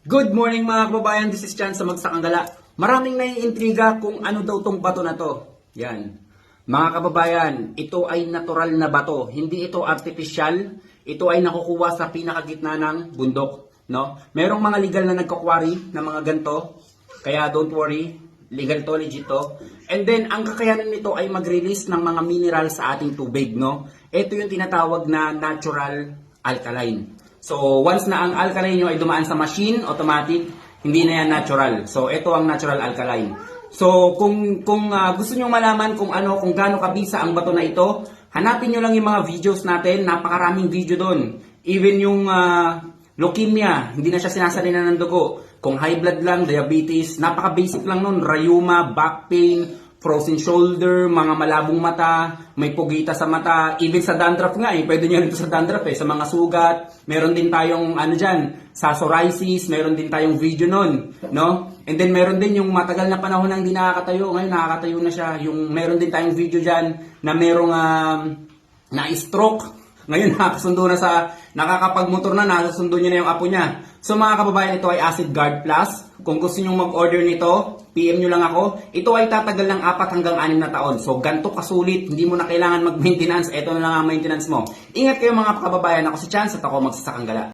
Good morning mga kababayan, this is Chan sa Magsakanggala. Maraming naiintriga kung ano daw tong bato na to. Yan. Mga kababayan, ito ay natural na bato. Hindi ito artificial. Ito ay nakukuha sa pinakagitna ng bundok. No? Merong mga legal na nagkakwari ng mga ganito. Kaya don't worry, legal to, legit to. And then, ang kakayanan nito ay mag-release ng mga mineral sa ating tubig. No? Ito yung tinatawag na natural alkaline. So, once na ang alkaline nyo ay dumaan sa machine, automatic, hindi na yan natural. So, ito ang natural alkaline. So, kung gusto nyo malaman kung gaano kabisa ang bato na ito, hanapin nyo lang yung mga videos natin. Napakaraming video doon. Even yung leukemia, hindi na siya sinasalina ng dugo. Kung high blood lang, diabetes, napaka-basic lang nun. Rheuma, back pain, frozen shoulder, mga malabong mata, may pugita sa mata, even sa dandruff nga pwede nyo rin ito sa dandruff sa mga sugat. Meron din tayong sa psoriasis, meron din tayong video nun, no? And then meron din yung matagal na panahon nang hindi nakakatayo, ngayon nakakatayo na siya. Yung meron din tayong video diyan na merong na-stroke. Ngayon nakakasundo na nakakapagmotor na, nakasundo niya na yung apo niya. So mga kababayan, ito ay Acid Guard Plus. Kung gusto niyo mag-order nito, PM nyo lang ako. Ito ay tatagal ng 4 hanggang 6 na taon. So ganito kasulit, hindi mo na kailangan mag-maintenance. Ito na lang ang maintenance mo. Ingat kayo mga kababayan, ako si Chance at ako Magsasakanggala.